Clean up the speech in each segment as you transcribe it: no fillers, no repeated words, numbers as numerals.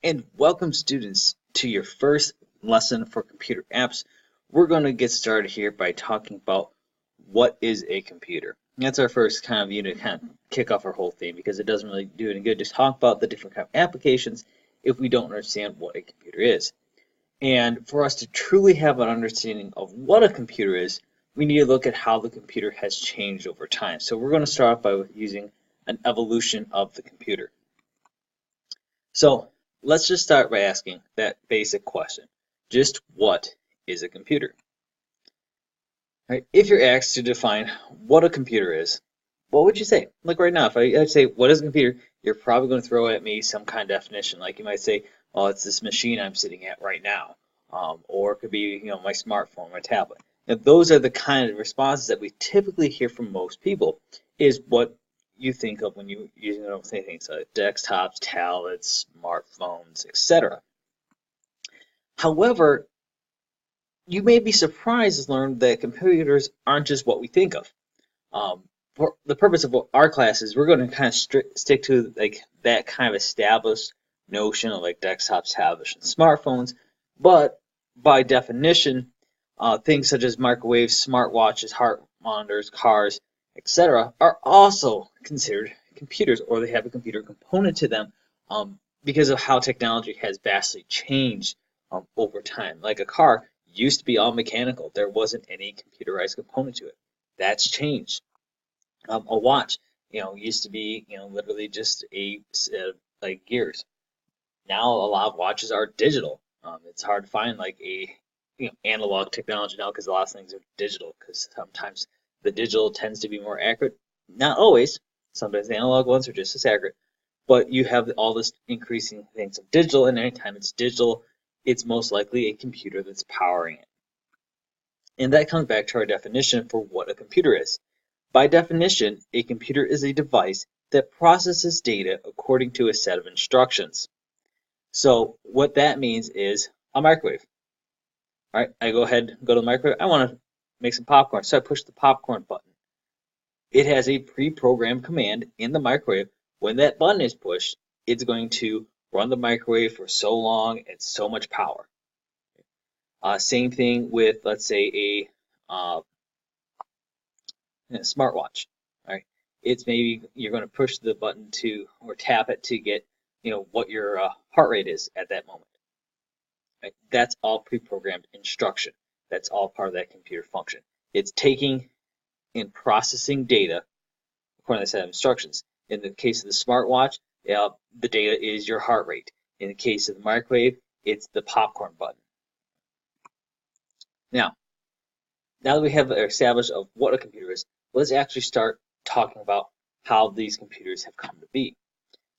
And welcome students to your first lesson for computer apps. We're going to get started here by talking about what is a computer. And that's our first kind of unit to kind of kick off our whole theme because it doesn't really do any good to talk about the different kind of applications if we don't understand what a computer is. And for us to truly have an understanding of what a computer is, we need to look at how the computer has changed over time. So we're going to start off by using an evolution of the computer. So let's just start by asking that basic question. Just what is a computer? Right? If you're asked to define what a computer is, what would you say? Like right now, if I say, what is a computer? You're probably going to throw at me some kind of definition. Like you might say, oh, it's this machine I'm sitting at right now. Or it could be, my smartphone, my tablet. Now, those are the kind of responses that we typically hear from most people, is what you think of when you say things like desktops, tablets, smartphones, etc. However, you may be surprised to learn that computers aren't just what we think of. For the purpose of our classes, we're going to kind of stick to like that kind of established notion of like desktops, tablets, and smartphones. But by definition, things such as microwaves, smartwatches, heart monitors, cars, etc., are also considered computers, or they have a computer component to them because of how technology has vastly changed over time. Like a car used to be all mechanical. There wasn't any computerized component to it. That's changed. A watch, used to be, literally just a set of like gears. Now a lot of watches are digital. It's hard to find like a analog technology now because a lot of things are digital because sometimes the digital tends to be more accurate. Not always. Sometimes the analog ones are just as accurate. But you have all this increasing things of digital, and anytime it's digital, it's most likely a computer that's powering it. And that comes back to our definition for what a computer is. By definition, a computer is a device that processes data according to a set of instructions. So what that means is a microwave. All right, I go ahead and go to the microwave. I want to make some popcorn, so I push the popcorn button. It has a pre-programmed command in the microwave. When that button is pushed, it's going to run the microwave for so long and so much power. Same thing with, let's say, a smartwatch. All right, it's maybe you're going to push the button to or tap it to get what your heart rate is at that moment. Right? That's all pre-programmed instruction. That's all part of that computer function. It's taking and processing data according to a set of instructions. In the case of the smartwatch, the data is your heart rate. In the case of the microwave, it's the popcorn button. Now that we have established of what a computer is, let's actually start talking about how these computers have come to be.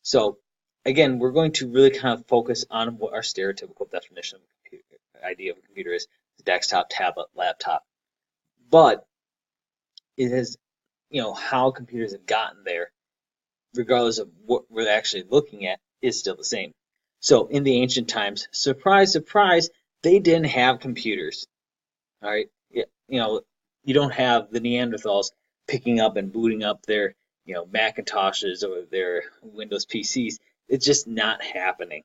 So again, we're going to really kind of focus on what our stereotypical definition of a computer, idea of a computer is: desktop, tablet, laptop. But it is, how computers have gotten there, regardless of what we're actually looking at, is still the same. So in the ancient times, surprise, surprise, they didn't have computers. All right, you don't have the Neanderthals picking up and booting up their, Macintoshes or their Windows PCs. It's just not happening.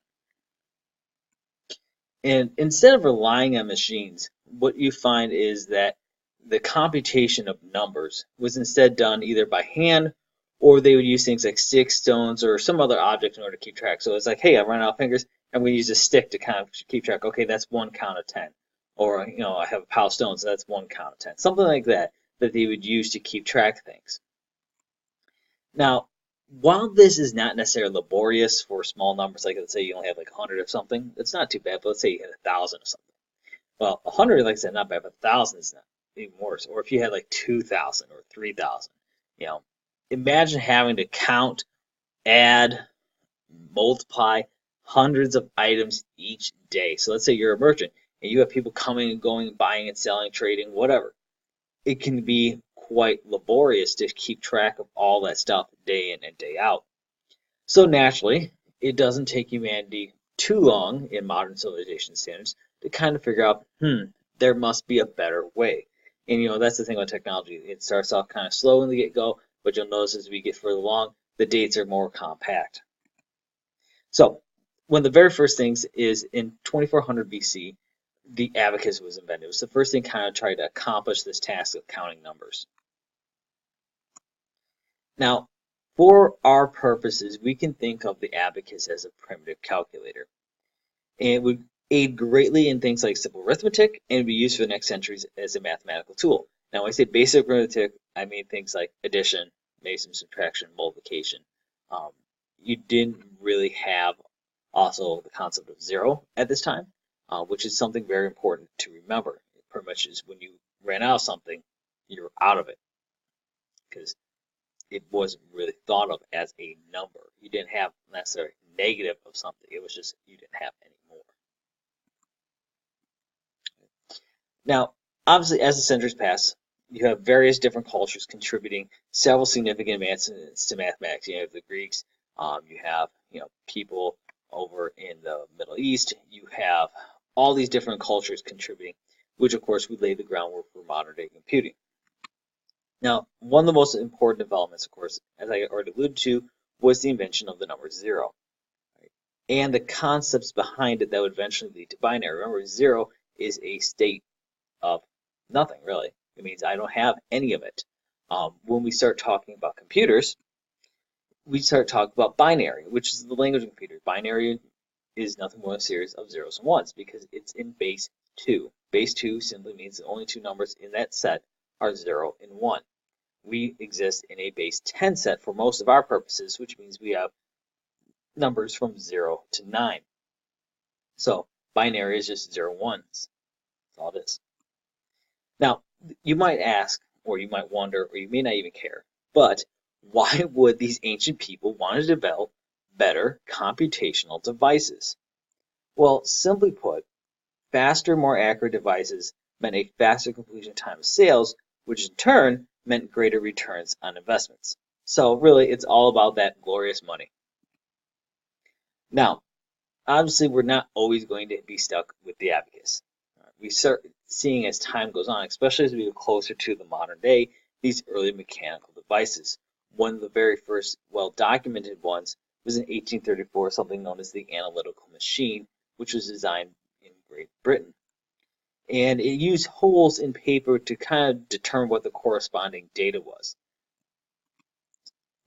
And instead of relying on machines, what you find is that the computation of numbers was instead done either by hand, or they would use things like sticks, stones, or some other object in order to keep track. So it's like, hey, I'm running out of fingers, I'm going to use a stick to kind of keep track. Okay, that's 1 count of 10. Or, I have a pile of stones, so that's 1 count of 10. Something like that they would use to keep track of things. Now, while this is not necessarily laborious for small numbers, like let's say you only have like 100 of something, it's not too bad, but let's say you had 1,000 of something. Well, 100, like I said, not bad, but 1,000 is not even worse. Or if you had like 2,000 or 3,000, imagine having to count, add, multiply hundreds of items each day. So let's say you're a merchant and you have people coming and going, buying and selling, trading, whatever. It can be quite laborious to keep track of all that stuff day in and day out. So naturally, it doesn't take humanity too long in modern civilization standards to kind of figure out, there must be a better way. And that's the thing about technology. It starts off kind of slow in the get-go, but you'll notice as we get further along, the dates are more compact. So one of the very first things is in 2400 BC, the abacus was invented. It was the first thing kind of tried to accomplish this task of counting numbers. Now, for our purposes, we can think of the abacus as a primitive calculator. And it would aid greatly in things like simple arithmetic and be used for the next centuries as a mathematical tool. Now, when I say basic arithmetic, I mean things like addition, maybe some subtraction, multiplication. You didn't really have also the concept of zero at this time, which is something very important to remember. It pretty much is when you ran out of something, you're out of it, because it wasn't really thought of as a number. You didn't have necessarily negative of something. It was just you didn't have any more. Now, obviously, as the centuries pass, you have various different cultures contributing several significant advancements to mathematics. You have the Greeks, you have people over in the Middle East. You have all these different cultures contributing, which of course would lay the groundwork for modern day computing. Now, one of the most important developments, of course, as I already alluded to, was the invention of the number zero, right? And the concepts behind it that would eventually lead to binary. Remember, zero is a state of nothing, really. It means I don't have any of it. When we start talking about computers, we start talking about binary, which is the language of computers. Binary is nothing more than a series of zeros and ones because it's in base 2. Base 2 simply means the only two numbers in that set are 0 and 1. We exist in a base 10 set for most of our purposes, which means we have numbers from 0 to 9. So binary is just 0 ones. That's all it is. Now, you might ask, or you might wonder, or you may not even care, but why would these ancient people want to develop better computational devices? Well, simply put, faster, more accurate devices meant a faster completion time of sales, which in turn meant greater returns on investments. So really, it's all about that glorious money. Now, obviously, we're not always going to be stuck with the abacus. We start seeing as time goes on, especially as we get closer to the modern day, these early mechanical devices. One of the very first well-documented ones was in 1834, something known as the analytical machine, which was designed in Great Britain. And it used holes in paper to kind of determine what the corresponding data was.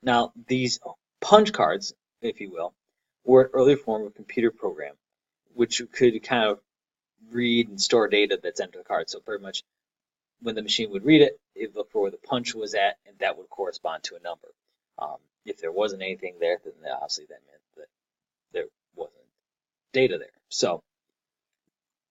Now, these punch cards, if you will, were an early form of computer program, which could kind of read and store data that's entered the card. So pretty much when the machine would read it, it would look for where the punch was at, and that would correspond to a number. If there wasn't anything there, then obviously that meant that there wasn't data there. So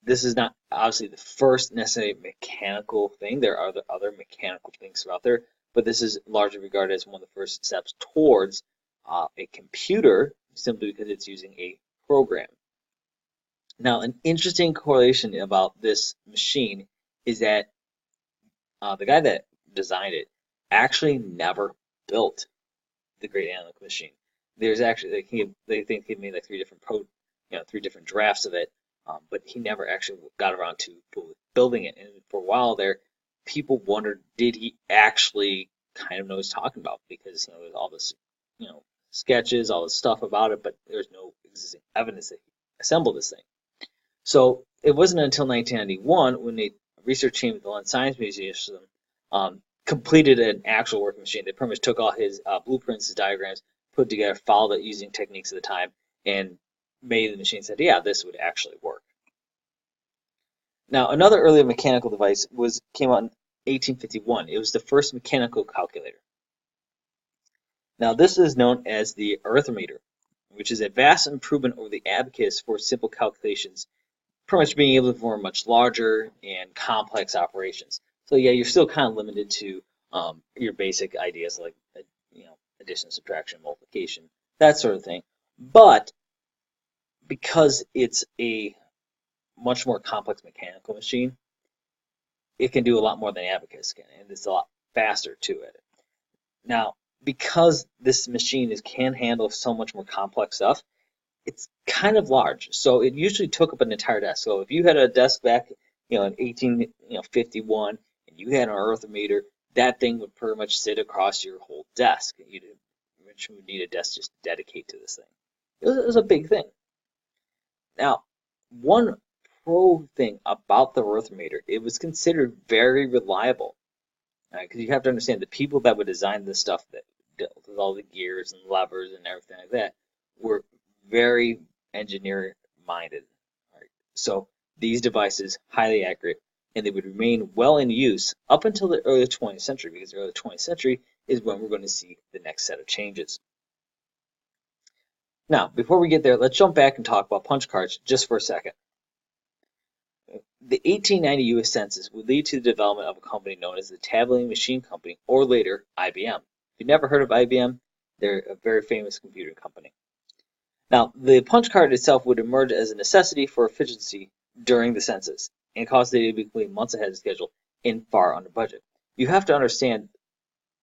this is not obviously the first necessarily mechanical thing. There are other mechanical things out there, but this is largely regarded as one of the first steps towards a computer, simply because it's using a program. Now, an interesting correlation about this machine is that the guy that designed it actually never built the great analytical machine. There's actually they think he made like three different drafts of it, but he never actually got around to fully building it. And for a while there, people wondered, did he actually kind of know what he's talking about? Because there's all this sketches, all this stuff about it, but there's no existing evidence that he assembled this thing. So it wasn't until 1991 when a research team at the London Science Museum completed an actual working machine. They pretty much took all his blueprints, his diagrams, put together, followed it using techniques of the time, and made the machine and said, yeah, this would actually work. Now, another early mechanical device came out in 1851. It was the first mechanical calculator. Now, this is known as the arithmeter, which is a vast improvement over the abacus for simple calculations, pretty much being able to perform much larger and complex operations. So yeah, you're still kind of limited to your basic ideas like addition, subtraction, multiplication, that sort of thing. But because it's a much more complex mechanical machine, it can do a lot more than abacus can, and it's a lot faster to it. Now, because this machine can handle so much more complex stuff, it's kind of large. So it usually took up an entire desk. So if you had a desk back in 1851 and you had an arithmeter, that thing would pretty much sit across your whole desk. You would need a desk just to dedicate to this thing. It was a big thing. Now, one pro thing about the Rothermeter, it was considered very reliable. Because you have to understand the people that would design this stuff that dealt with all the gears and levers and everything like that were very engineer minded. Right? So these devices highly accurate, and they would remain well in use up until the early 20th century, because the early 20th century is when we're going to see the next set of changes. Now, before we get there, let's jump back and talk about punch cards just for a second. The 1890 U.S. Census would lead to the development of a company known as the Tabulating Machine Company, or later IBM. If you've never heard of IBM, they're a very famous computer company. Now, the punch card itself would emerge as a necessity for efficiency during the census and cause the data to be months ahead of schedule and far under budget. You have to understand,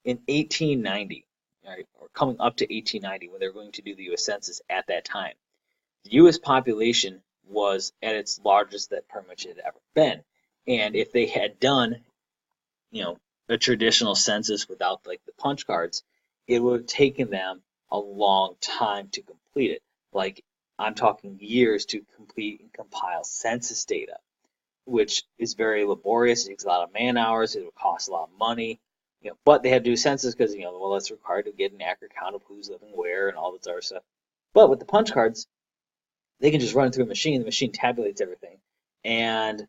in 1890, right, or coming up to 1890, when they're going to do the U.S. Census at that time, the U.S. population was at its largest that pretty much had ever been. And if they had done, a traditional census without like the punch cards, it would have taken them a long time to complete it. Like, I'm talking years to complete and compile census data, which is very laborious. It takes a lot of man hours. It would cost a lot of money. But they had to do census because, well, it's required to get an accurate count of who's living where and all this other stuff. But with the punch cards, they can just run it through a machine. The machine tabulates everything, and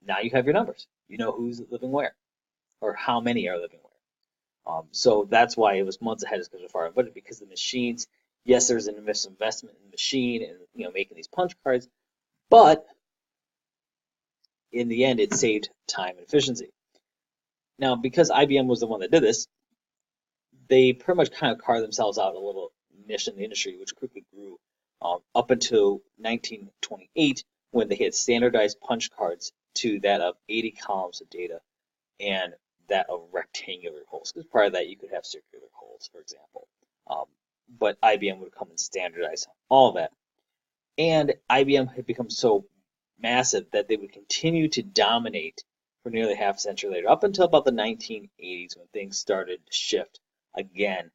now you have your numbers. You know who's living where, or how many are living where. So that's why it was months ahead of schedule far, but because the machines, yes, there's an investment in the machine and making these punch cards, but in the end, it saved time and efficiency. Now, because IBM was the one that did this, they pretty much kind of carved themselves out a little niche in the industry, which quickly grew up until 1928, when they had standardized punch cards to that of 80 columns of data and that of rectangular holes. Because prior to that, you could have circular holes, for example. But IBM would come and standardize all of that. And IBM had become so massive that they would continue to dominate for nearly half a century later, up until about the 1980s, when things started to shift again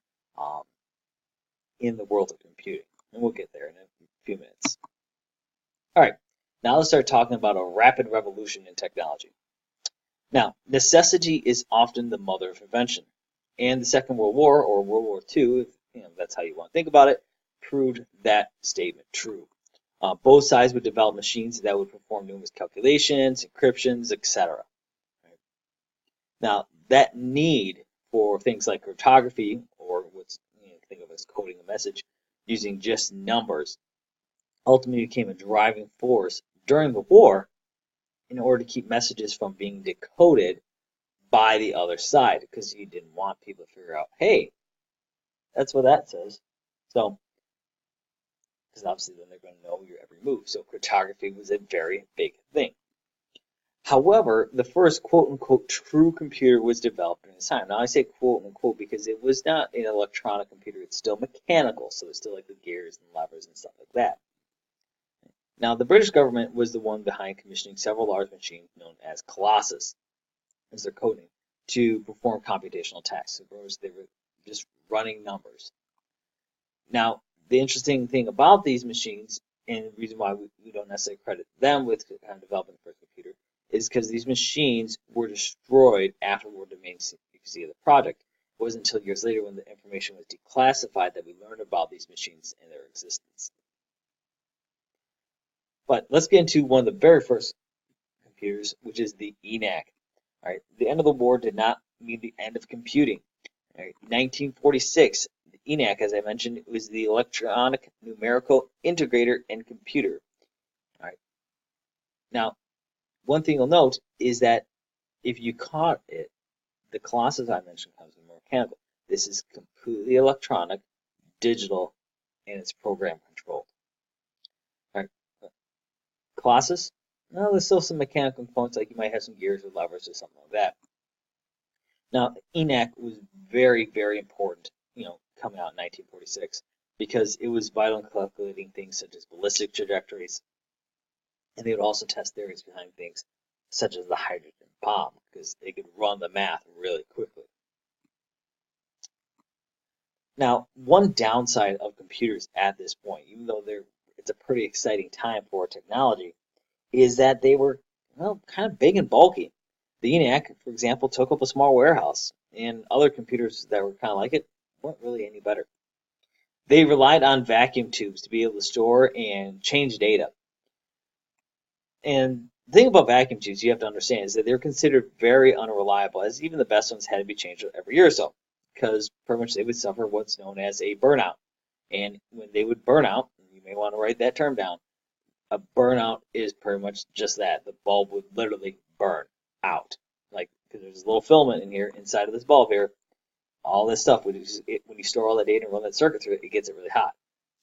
in the world of computing. And we'll get there in a few minutes. All right, now let's start talking about a rapid revolution in technology. Now, necessity is often the mother of invention, and the Second World War, or World War II, if that's how you want to think about it, proved that statement true. Both sides would develop machines that would perform numerous calculations, encryptions, etc. Now, that need for things like cryptography, or what's think of as coding a message using just numbers, ultimately became a driving force during the war in order to keep messages from being decoded by the other side, because you didn't want people to figure out, hey, that's what that says. So, because obviously then they're going to know your every move. So cryptography was a very big thing. However, the first quote-unquote true computer was developed during this time. Now, I say quote-unquote because it was not an electronic computer. It's still mechanical, so it's still like the gears and levers and stuff like that. Now, the British government was the one behind commissioning several large machines known as Colossus, as their code name, to perform computational tasks. They were just running numbers. Now, the interesting thing about these machines, and the reason why we don't necessarily credit them with kind of developing the first computer, is because these machines were destroyed after War the main secrecy of the project. It wasn't until years later, when the information was declassified, that we learned about these machines and their existence. But let's get into one of the very first computers, which is the ENIAC. All right, the end of the war did not mean the end of computing. All right, 1946, the ENIAC, as I mentioned, was the electronic numerical integrator and computer. All right. Now, one thing you'll note is that if you caught it, the Colossus I mentioned comes with mechanical. This is completely electronic, digital, and it's program controlled. All right. Colossus, no, there's still some mechanical components, like you might have some gears or levers or something like that. Now, ENIAC was very, very important, coming out in 1946, because it was vital in calculating things such as ballistic trajectories, and they would also test theories behind things such as the hydrogen bomb, because they could run the math really quickly. Now, one downside of computers at this point, even though it's it's a pretty exciting time for technology, is that they were, well, kind of big and bulky. The ENIAC, for example, took up a small warehouse, and other computers that were kind of like it weren't really any better. They relied on vacuum tubes to be able to store and change data. And the thing about vacuum tubes you have to understand is that they're considered very unreliable, as even the best ones had to be changed every year or so, because pretty much they would suffer what's known as a burnout. And when they would burn out, you may want to write that term down, a burnout is pretty much just that. The bulb would literally burn out. Like, because there's a little filament in here, inside of this bulb here, all this stuff, when you store all that data and run that circuit through it, it gets it really hot.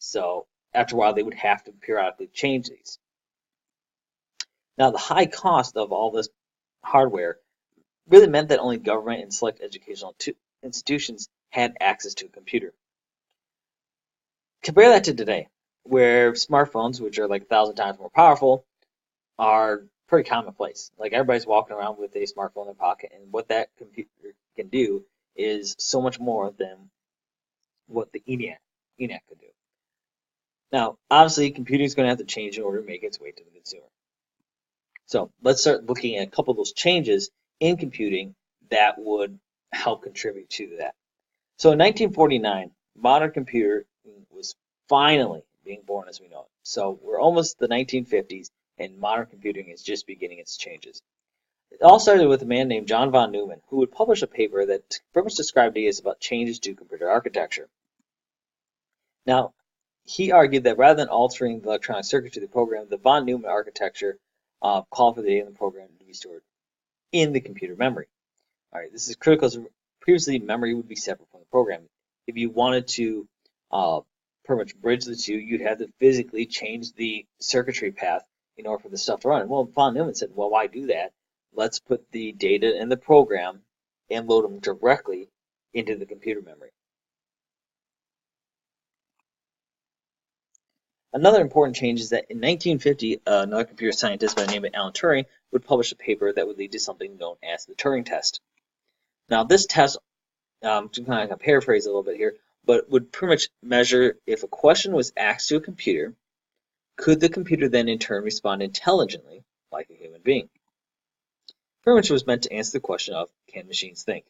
So after a while, they would have to periodically change these. Now, the high cost of all this hardware really meant that only government and select educational institutions had access to a computer. Compare that to today, where smartphones, which are like 1,000 times more powerful, are pretty commonplace. Like everybody's walking around with a smartphone in their pocket, and what that computer can do is so much more than what the ENIAC could do. Now, obviously, computing is going to have to change in order to make its way to the consumer. So let's start looking at a couple of those changes in computing that would help contribute to that. So in 1949, modern computing was finally being born as we know it. So we're almost the 1950s, and modern computing is just beginning its changes. It all started with a man named John von Neumann, who would publish a paper that pretty much described ideas about changes to computer architecture. Now, he argued that rather than altering the electronic circuitry of the program, the von Neumann architecture called for the data in the program to be stored in the computer memory. All right, this is critical, as previously memory would be separate from the program. If you wanted to pretty much bridge the two, you'd have to physically change the circuitry path in order for the stuff to run. Well, von Neumann said, well, why do that? Let's put the data in the program and load them directly into the computer memory. Another important change is that in 1950, another computer scientist by the name of Alan Turing would publish a paper that would lead to something known as the Turing test. Now, this test, to kind of paraphrase a little bit here, but would pretty much measure if a question was asked to a computer, could the computer then in turn respond intelligently like a human being? Pretty much was meant to answer the question of, can machines think?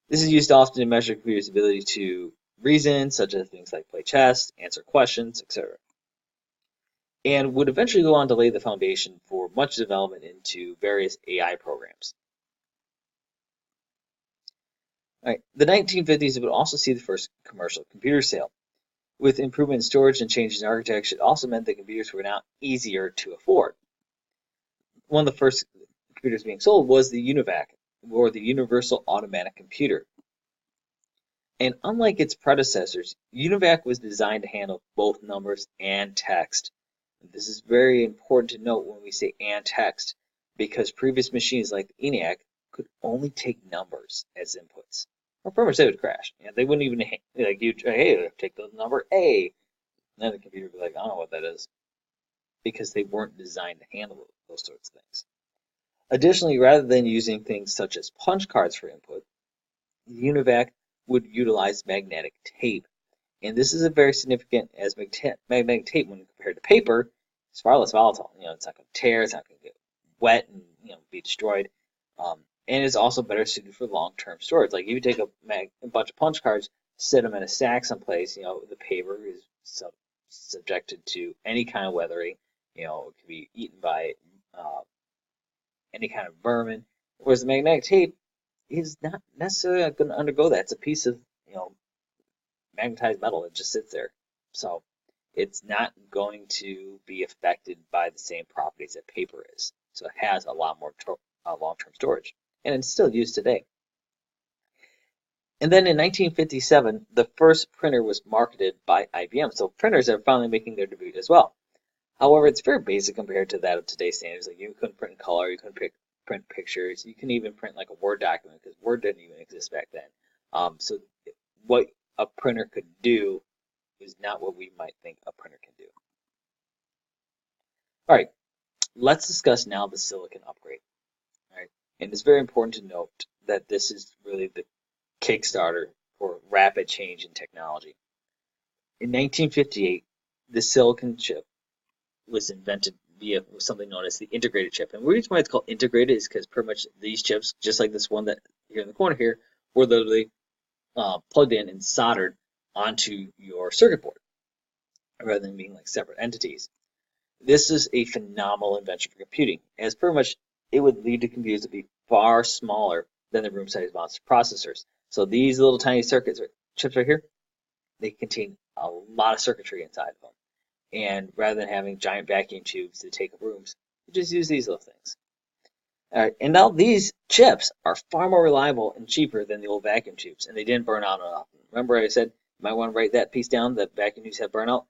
This is used often to measure a computer's ability to reason, such as things like play chess, answer questions, etc. And would eventually go on to lay the foundation for much development into various AI programs. All right, the 1950s would also see the first commercial computer sale. With improvement in storage and changes in architecture, it also meant that computers were now easier to afford. One of the first computers being sold was the UNIVAC, or the Universal Automatic Computer. And unlike its predecessors, UNIVAC was designed to handle both numbers and text. This is very important to note when we say and text, because previous machines like the ENIAC could only take numbers as inputs. Or pretty much they would crash. They wouldn't even, like, you'd, hey, take the number A. And then the computer would be like, I don't know what that is. Because they weren't designed to handle those sorts of things. Additionally, rather than using things such as punch cards for input, UNIVAC would utilize magnetic tape. And this is a very significant, as magnetic tape, when compared to paper, is far less volatile. It's not going to tear, it's not going to get wet and be destroyed. And it's also better suited for long-term storage. Like if you take a bunch of punch cards, set them in a stack someplace, the paper is subjected to any kind of weathering. It could be eaten by any kind of vermin. Whereas the magnetic tape is not necessarily going to undergo that. It's a piece of magnetized metal that just sits there. So it's not going to be affected by the same properties that paper is. So it has a lot more long-term storage. And it's still used today. And then in 1957, the first printer was marketed by IBM. So printers are finally making their debut as well. However, it's very basic compared to that of today's standards. Like you couldn't print in color, you couldn't print pictures, you can even print like a Word document because Word didn't even exist back then. So what a printer could do is not what we might think a printer can do. All right, let's discuss now the silicon upgrade. All right, and it's very important to note that this is really the Kickstarter for rapid change in technology. In 1958, the silicon chip was invented via something known as the integrated chip. And the reason why it's called integrated is because pretty much these chips, just like this one that here in the corner here, were literally plugged in and soldered onto your circuit board rather than being like separate entities. This is a phenomenal invention for computing, as pretty much it would lead to computers to be far smaller than the room-sized monster processors. So these little tiny chips right here, they contain a lot of circuitry inside of them. And rather than having giant vacuum tubes to take up rooms, you just use these little things. All right, and now these chips are far more reliable and cheaper than the old vacuum tubes, and they didn't burn out often. Remember I said you might want to write that piece down, that vacuum tubes have burnout?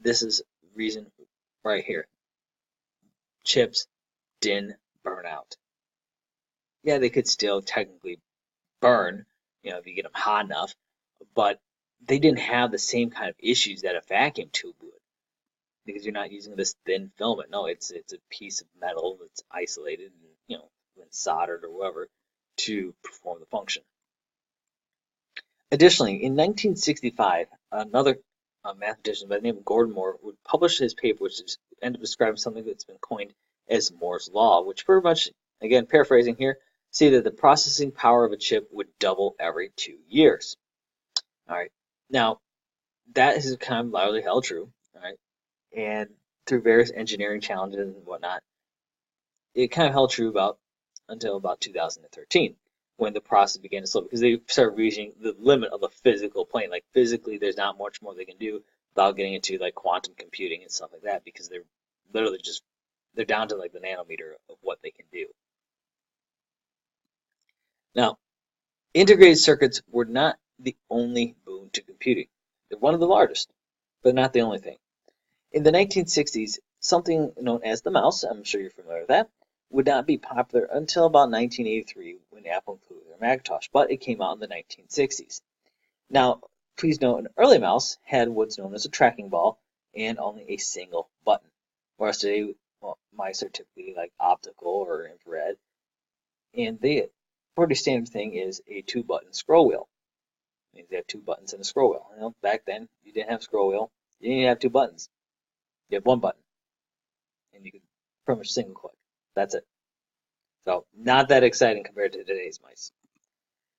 This is reason right here. Chips didn't burn out. Yeah, they could still technically burn, if you get them hot enough, but they didn't have the same kind of issues that a vacuum tube would, because you're not using this thin filament. No, it's a piece of metal that's isolated and when soldered or whatever to perform the function. Additionally, in 1965, another mathematician by the name of Gordon Moore would publish his paper, which ended up describing something that's been coined as Moore's Law, which pretty much, again, paraphrasing here, say that the processing power of a chip would double every 2 years. All right, now that is kind of largely held true. All right, and through various engineering challenges and whatnot, it kind of held true until about 2013, when the process began to slow, because they started reaching the limit of the physical plane. Like physically, there's not much more they can do without getting into like quantum computing and stuff like that, because they're literally they're down to like the nanometer of what they can do. Now, integrated circuits were not the only boon to computing. They're one of the largest, but not the only thing. In the 1960s, something known as the mouse, I'm sure you're familiar with that, would not be popular until about 1983 when Apple included their Macintosh, but it came out in the 1960s. Now, please note, an early mouse had what's known as a tracking ball and only a single button, whereas today, mice are typically like optical or infrared, and the pretty standard thing is a 2-button scroll wheel. It means they have 2 buttons and a scroll wheel. Back then, you didn't have a scroll wheel. You didn't have 2 buttons. You had 1 button, and you could pretty much single click. That's it. So not that exciting compared to today's mice.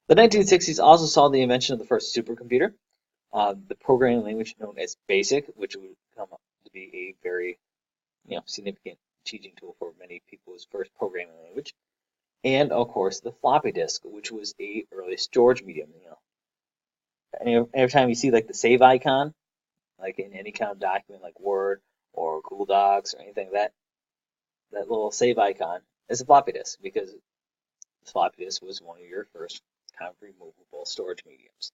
The 1960s also saw the invention of the first supercomputer, the programming language known as BASIC, which would come up to be a very significant teaching tool for many people's first programming language. And of course the floppy disk, which was a early storage medium. Every time you see like the save icon, like in any kind of document like Word or Google Docs or anything like that little save icon is a floppy disk, because the floppy disk was one of your first kind of removable storage mediums.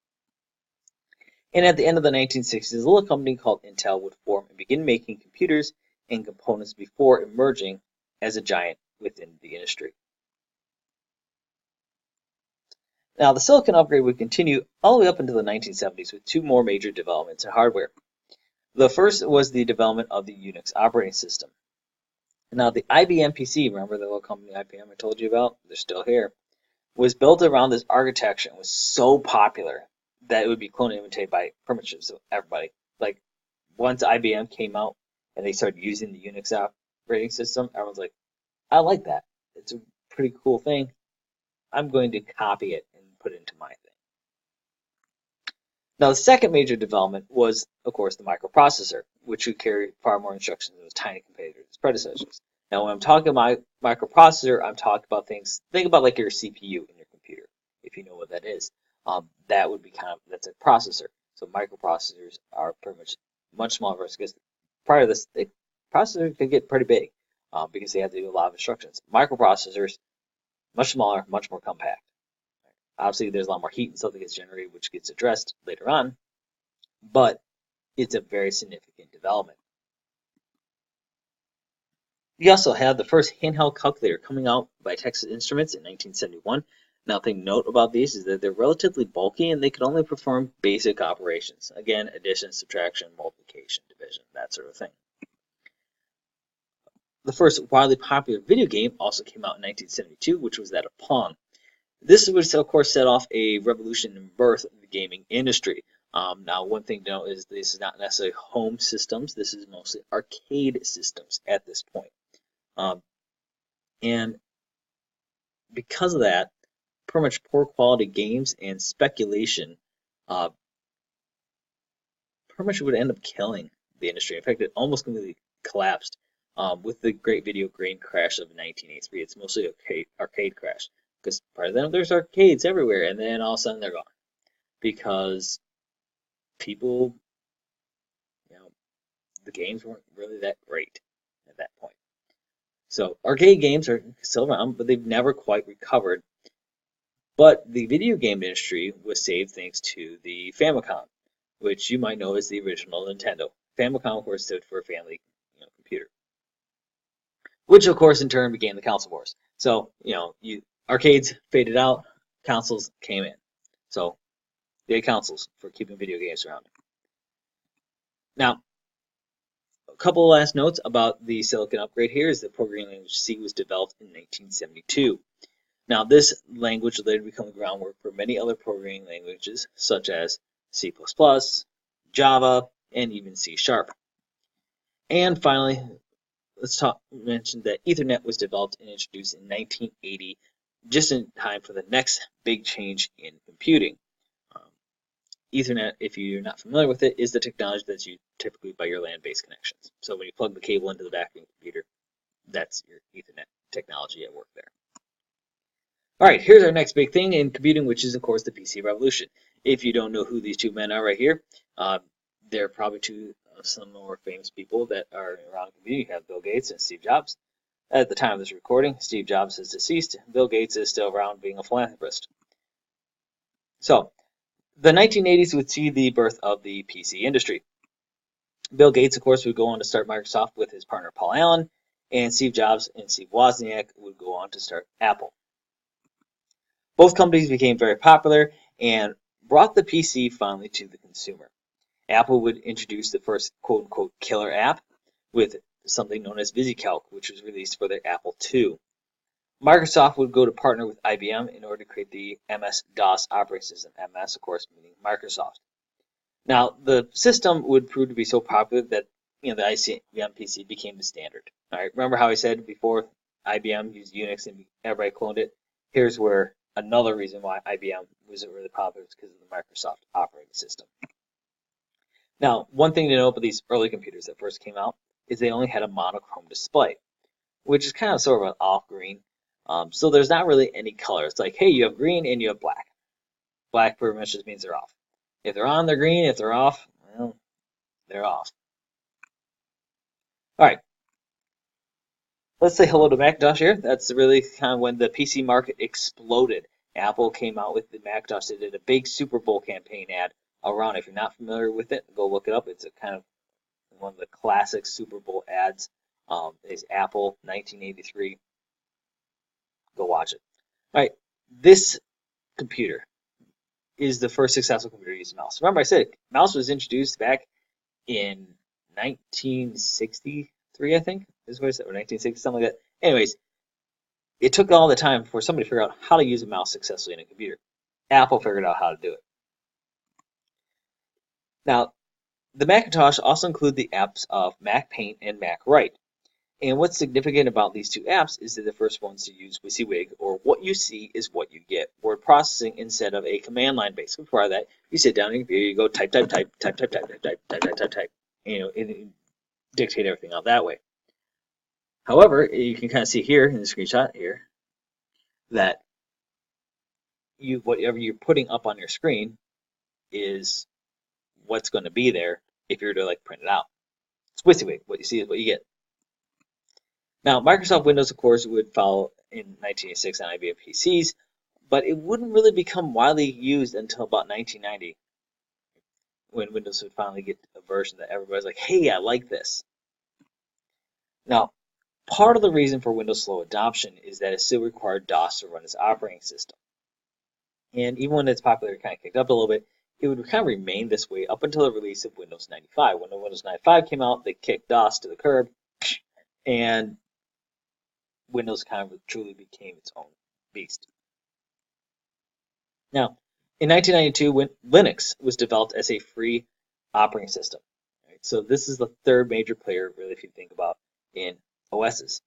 And at the end of the 1960s, a little company called Intel would form and begin making computers and components before emerging as a giant within the industry. Now, the silicon upgrade would continue all the way up into the 1970s with 2 more major developments in hardware. The first was the development of the Unix operating system. Now, the IBM PC, remember the little company IBM I told you about? They're still here. Was built around this architecture and was so popular that it would be cloned and imitated by pretty much everybody. Like, once IBM came out and they started using the Unix operating system, everyone's like, I like that. It's a pretty cool thing. I'm going to copy it and put it into my thing. Now, the second major development was, of course, the microprocessor, which would carry far more instructions than its tiny compared to its predecessors. Now, when I'm talking about microprocessor, I'm talking about things, think about like your CPU in your computer, if you know what that is. That would be that's a processor. So microprocessors are pretty much smaller, because prior to this, the processor could get pretty big because they have to do a lot of instructions. Microprocessors, much smaller, much more compact. Obviously, there's a lot more heat and stuff that gets generated, which gets addressed later on, but it's a very significant development. We also have the first handheld calculator coming out by Texas Instruments in 1971. Now, the thing to note about these is that they're relatively bulky and they can only perform basic operations. Again, addition, subtraction, multiplication, division, that sort of thing. The first widely popular video game also came out in 1972, which was that of Pong. This would, of course, set off a revolution in birth of the gaming industry. Now, one thing to note is this is not necessarily home systems. This is mostly arcade systems at this point. And because of that, pretty much poor quality games and speculation uh, pretty much would end up killing the industry. In fact, it almost completely collapsed with the great video game crash of 1983. It's mostly arcade crash because part of them there's arcades everywhere, and then all of a sudden they're gone because people, you know, the games weren't really that great at that point. So arcade games are still around, but they've never quite recovered. But the video game industry was saved thanks to the Famicom, which you might know as the original Nintendo. Famicom, of course, stood for a family computer, which of course in turn began the console wars. So arcades faded out, consoles came in. So they had consoles for keeping video games around. Now, a couple of last notes about the Silicon upgrade here is that programming language C was developed in 1972. Now, this language later became the groundwork for many other programming languages, such as C++, Java, and even C#. And finally, let's mention that Ethernet was developed and introduced in 1980, just in time for the next big change in computing. Ethernet, if you're not familiar with it, is the technology that's used typically by your LAN-based connections. So when you plug the cable into the back of your computer, that's your Ethernet technology at work there. All right, here's our next big thing in computing, which is, of course, the PC revolution. If you don't know who these two men are right here, they're probably two of some more famous people that are around computing. You have Bill Gates and Steve Jobs. At the time of this recording, Steve Jobs is deceased. Bill Gates is still around being a philanthropist. So, the 1980s would see the birth of the PC industry. Bill Gates, of course, would go on to start Microsoft with his partner Paul Allen, and Steve Jobs and Steve Wozniak would go on to start Apple. Both companies became very popular and brought the PC finally to the consumer. Apple would introduce the first quote-unquote killer app with something known as VisiCalc, which was released for their Apple II. Microsoft would go to partner with IBM in order to create the MS-DOS operating system. MS, of course, meaning Microsoft. Now, the system would prove to be so popular that the IBM PC became the standard. All right, remember how I said before IBM used Unix and everybody cloned it? Here's where another reason why IBM wasn't really popular is because of the Microsoft operating system. Now, one thing to know about these early computers that first came out is they only had a monochrome display, which is kind of sort of an off-green. So there's not really any color. It's like, hey, you have green and you have black. Black pretty much just means they're off. If they're on, they're green. If they're off, well, they're off. All right. Let's say hello to Macintosh here. That's really kind of when the PC market exploded. Apple came out with the Macintosh. They did a big Super Bowl campaign ad around. If you're not familiar with it, go look it up. It's a kind of one of the classic Super Bowl ads. Is Apple 1983. Go watch it. All right, this computer is the first successful computer to use a mouse. Remember I said mouse was introduced back in 1963, I think, is what I said, or 1960, something like that. Anyways, it took all the time for somebody to figure out how to use a mouse successfully in a computer. Apple figured out how to do it. Now, the Macintosh also include the apps of Mac Paint and Mac Write. And what's significant about these two apps is they're the first ones to use WYSIWYG, or what you see is what you get, word processing instead of a command line base. Before that, you sit down on your computer, you go type, type, type, type, type, type, type, type, type, type, type, type, and dictate everything out that way. However, you can kind of see here in the screenshot here that whatever you're putting up on your screen is what's going to be there if you're to print it out. It's WYSIWYG. What you see is what you get. Now, Microsoft Windows, of course, would follow in 1986 on IBM PCs, but it wouldn't really become widely used until about 1990, when Windows would finally get a version that everybody's like, hey, I like this. Now, part of the reason for Windows' slow adoption is that it still required DOS to run its operating system. And even when its popularity kind of kicked up a little bit, it would kind of remain this way up until the release of Windows 95. When Windows 95 came out, they kicked DOS to the curb, and Windows kind of truly became its own beast. Now, In 1992, when Linux was developed as a free operating system. Right? So this is the third major player, really, if you think about in OSs.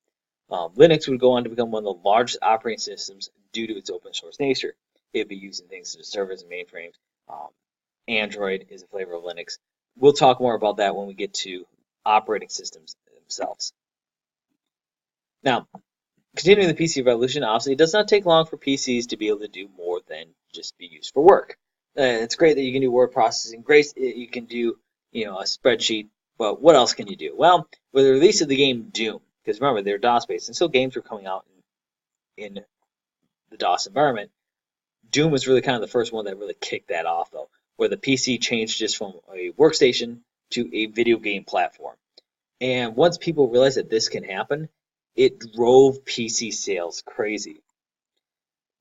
Linux would go on to become one of the largest operating systems due to its open source nature. It'd be used in things such as servers and mainframes. Um, Android is a flavor of Linux. We'll talk more about that when we get to operating systems themselves. Now, continuing the PC revolution, obviously, it does not take long for PCs to be able to do more than just be used for work. It's great that you can do word processing. Great, you can do a spreadsheet. But what else can you do? Well, with the release of the game Doom, because remember they're DOS based, and so games were coming out in the DOS environment. Doom was really kind of the first one that really kicked that off, though, where the PC changed just from a workstation to a video game platform. And once people realized that this can happen, it drove PC sales crazy.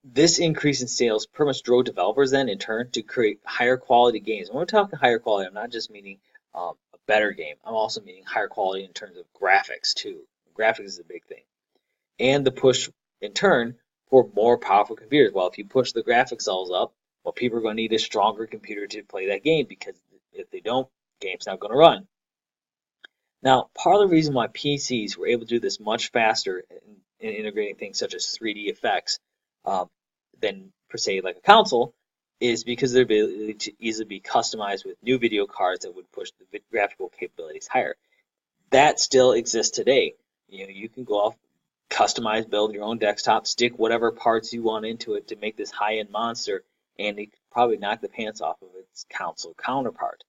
This increase in sales pretty much drove developers then, in turn, to create higher quality games. When we're talking higher quality, I'm not just meaning a better game. I'm also meaning higher quality in terms of graphics, too. Graphics is a big thing. And the push, in turn, for more powerful computers. Well, if you push the graphics levels up, well, people are going to need a stronger computer to play that game, because if they don't, the game's not going to run. Now, part of the reason why PCs were able to do this much faster in integrating things such as 3D effects than, per se, like a console, is because of their ability to easily be customized with new video cards that would push the graphical capabilities higher. That still exists today. You can go off, customize, build your own desktop, stick whatever parts you want into it to make this high-end monster, and it could probably knock the pants off of its console counterpart.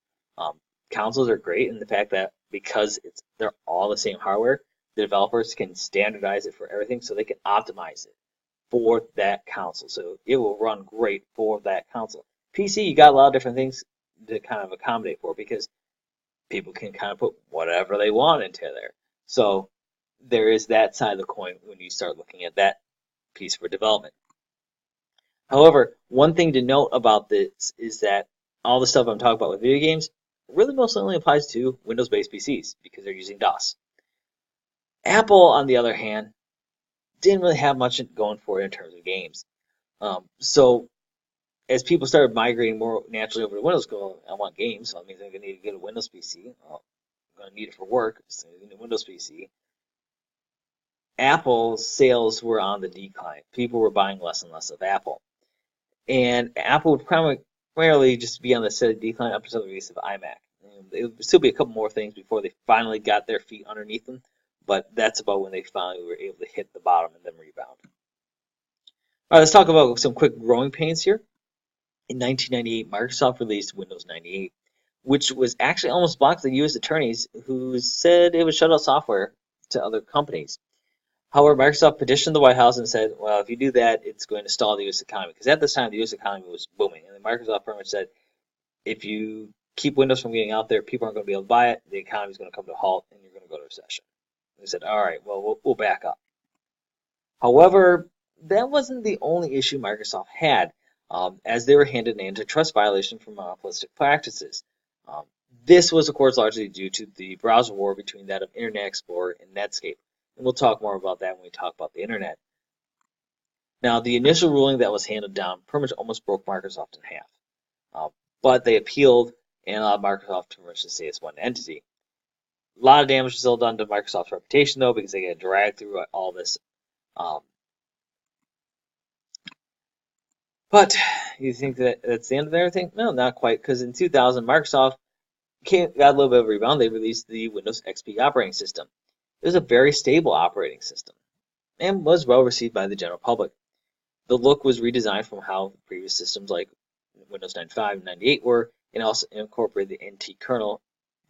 Consoles are great in the fact that because they're all the same hardware, the developers can standardize it for everything, so they can optimize it for that console. So it will run great for that console. PC, you got a lot of different things to kind of accommodate for, because people can kind of put whatever they want into there. So there is that side of the coin when you start looking at that piece for development. However, one thing to note about this is that all the stuff I'm talking about with video games really mostly only applies to Windows-based PCs, because they're using DOS. Apple, on the other hand, didn't really have much going for it in terms of games. So as people started migrating more naturally over to Windows, I want games, so that means I'm going to need to get a Windows PC. Well, I'm going to need it for work, so I need a Windows PC. Apple's sales were on the decline. People were buying less and less of Apple. And Apple would primarily just be on the steady decline up until the release of iMac. It would still be a couple more things before they finally got their feet underneath them, but that's about when they finally were able to hit the bottom and then rebound. All right, let's talk about some quick growing pains here. In 1998, Microsoft released Windows 98, which was actually almost blocked the U.S. attorneys who said it would shut out software to other companies. However, Microsoft petitioned the White House and said, well, if you do that, it's going to stall the U.S. economy. Because at this time, the U.S. economy was booming. And then Microsoft pretty much said, if you keep Windows from getting out there, people aren't going to be able to buy it, the economy is going to come to a halt, and you're going to go to recession. They said, all right, well, we'll back up. However, that wasn't the only issue Microsoft had, as they were handed an antitrust violation for monopolistic practices. This was, of course, largely due to the browser war between that of Internet Explorer and Netscape. And we'll talk more about that when we talk about the Internet. Now, the initial ruling that was handed down pretty much almost broke Microsoft in half. But they appealed and allowed Microsoft to pretty much stay as one entity. A lot of damage was still done to Microsoft's reputation, though, because they got dragged through all this. But you think that that's the end of everything? No, not quite, because in 2000, Microsoft got a little bit of a rebound. They released the Windows XP operating system. It was a very stable operating system and was well received by the general public. The look was redesigned from how previous systems like Windows 95 and 98 were, and also incorporated the NT kernel,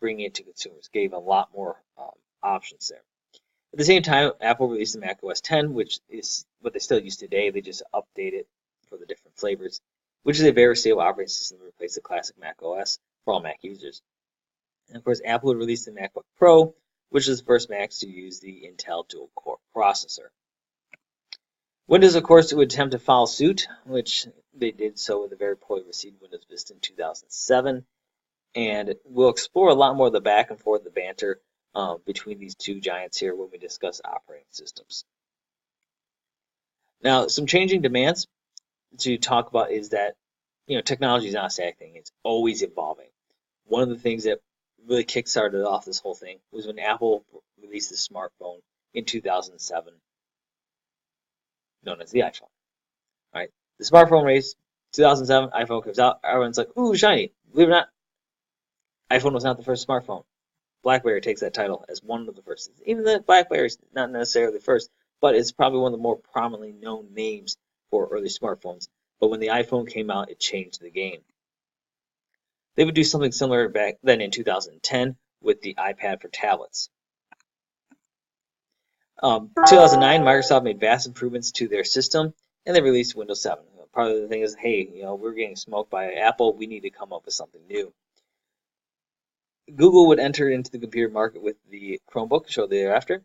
bringing it to consumers, gave a lot more options there. At the same time, Apple released the Mac OS X, which is what they still use today. They just update it for the different flavors, which is a very stable operating system to replace the classic Mac OS for all Mac users. And of course, Apple would release the MacBook Pro, which is the first Macs to use the Intel dual-core processor. Windows, of course, would attempt to follow suit, which they did so with a very poorly received Windows Vista in 2007. And we'll explore a lot more of the back and forth, the banter between these two giants here when we discuss operating systems. Now, some changing demands to talk about is that technology is not a static thing. It's always evolving. One of the things that really kickstarted off this whole thing was when Apple released the smartphone in 2007, known as the iPhone. Right? The smartphone race, 2007, iPhone comes out. Everyone's like, ooh, shiny. Believe it or not, iPhone was not the first smartphone. BlackBerry takes that title as one of the first. Even though BlackBerry is not necessarily the first, but it's probably one of the more prominently known names for early smartphones. But when the iPhone came out, it changed the game. They would do something similar back then in 2010 with the iPad for tablets. 2009, Microsoft made vast improvements to their system, and they released Windows 7. Part of the thing is, hey, we're getting smoked by Apple. We need to come up with something new. Google would enter into the computer market with the Chromebook shortly thereafter.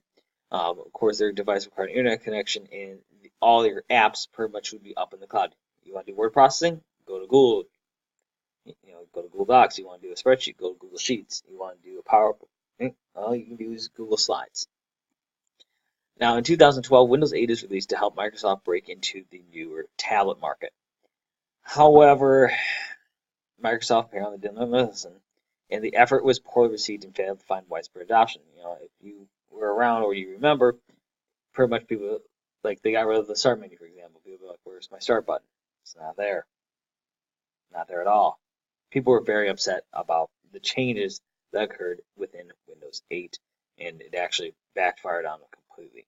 Of course, their device required an internet connection, and all your apps pretty much would be up in the cloud. You want to do word processing? Go to Google. Go to Google Docs. You want to do a spreadsheet? Go to Google Sheets. You want to do a PowerPoint? Well, you can use Google Slides. Now, in 2012, Windows 8 is released to help Microsoft break into the newer tablet market. However, Microsoft apparently didn't listen, and the effort was poorly received and failed to find widespread adoption. If you were around or you remember, pretty much people, like, they got rid of the start menu, for example. People were like, where's my start button? It's not there. Not there at all. People were very upset about the changes that occurred within Windows 8, and it actually backfired on them completely.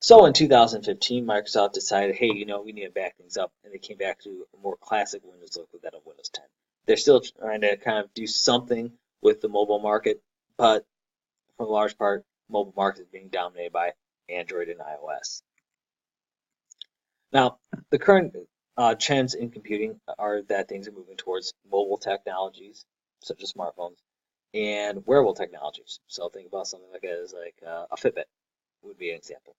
So in 2015, Microsoft decided, hey, we need to back things up, and they came back to a more classic Windows look with that of Windows 10. They're still trying to kind of do something with the mobile market, but for the large part, mobile market is being dominated by Android and iOS. Now, the current trends in computing are that things are moving towards mobile technologies, such as smartphones, and wearable technologies. So think about something like a Fitbit would be an example.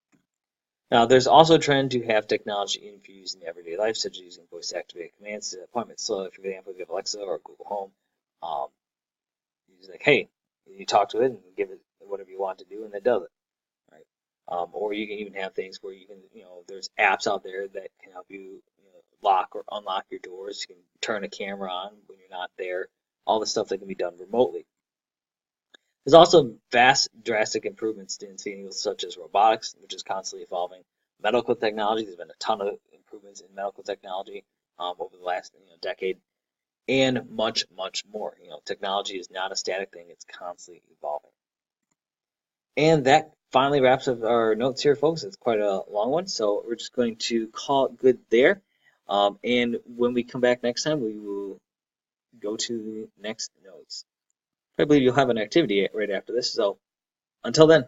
Now, there's also a trend to have technology infused in everyday life, such as using voice-activated commands to appointments. So, for example, if you have Alexa or Google Home, you just like, hey, you talk to it and give it whatever you want to do, and it does it. Right? Or you can even have things where you can, there's apps out there that can help you, lock or unlock your doors. You can turn a camera on when you're not there. All the stuff that can be done remotely. There's also vast, drastic improvements in fields such as robotics, which is constantly evolving. Medical technology, there's been a ton of improvements in medical technology over the last decade, and much, much more. Technology is not a static thing; it's constantly evolving. And that finally wraps up our notes here, folks. It's quite a long one, so we're just going to call it good there. And when we come back next time, we will go to the next notes. I believe you'll have an activity right after this, so until then.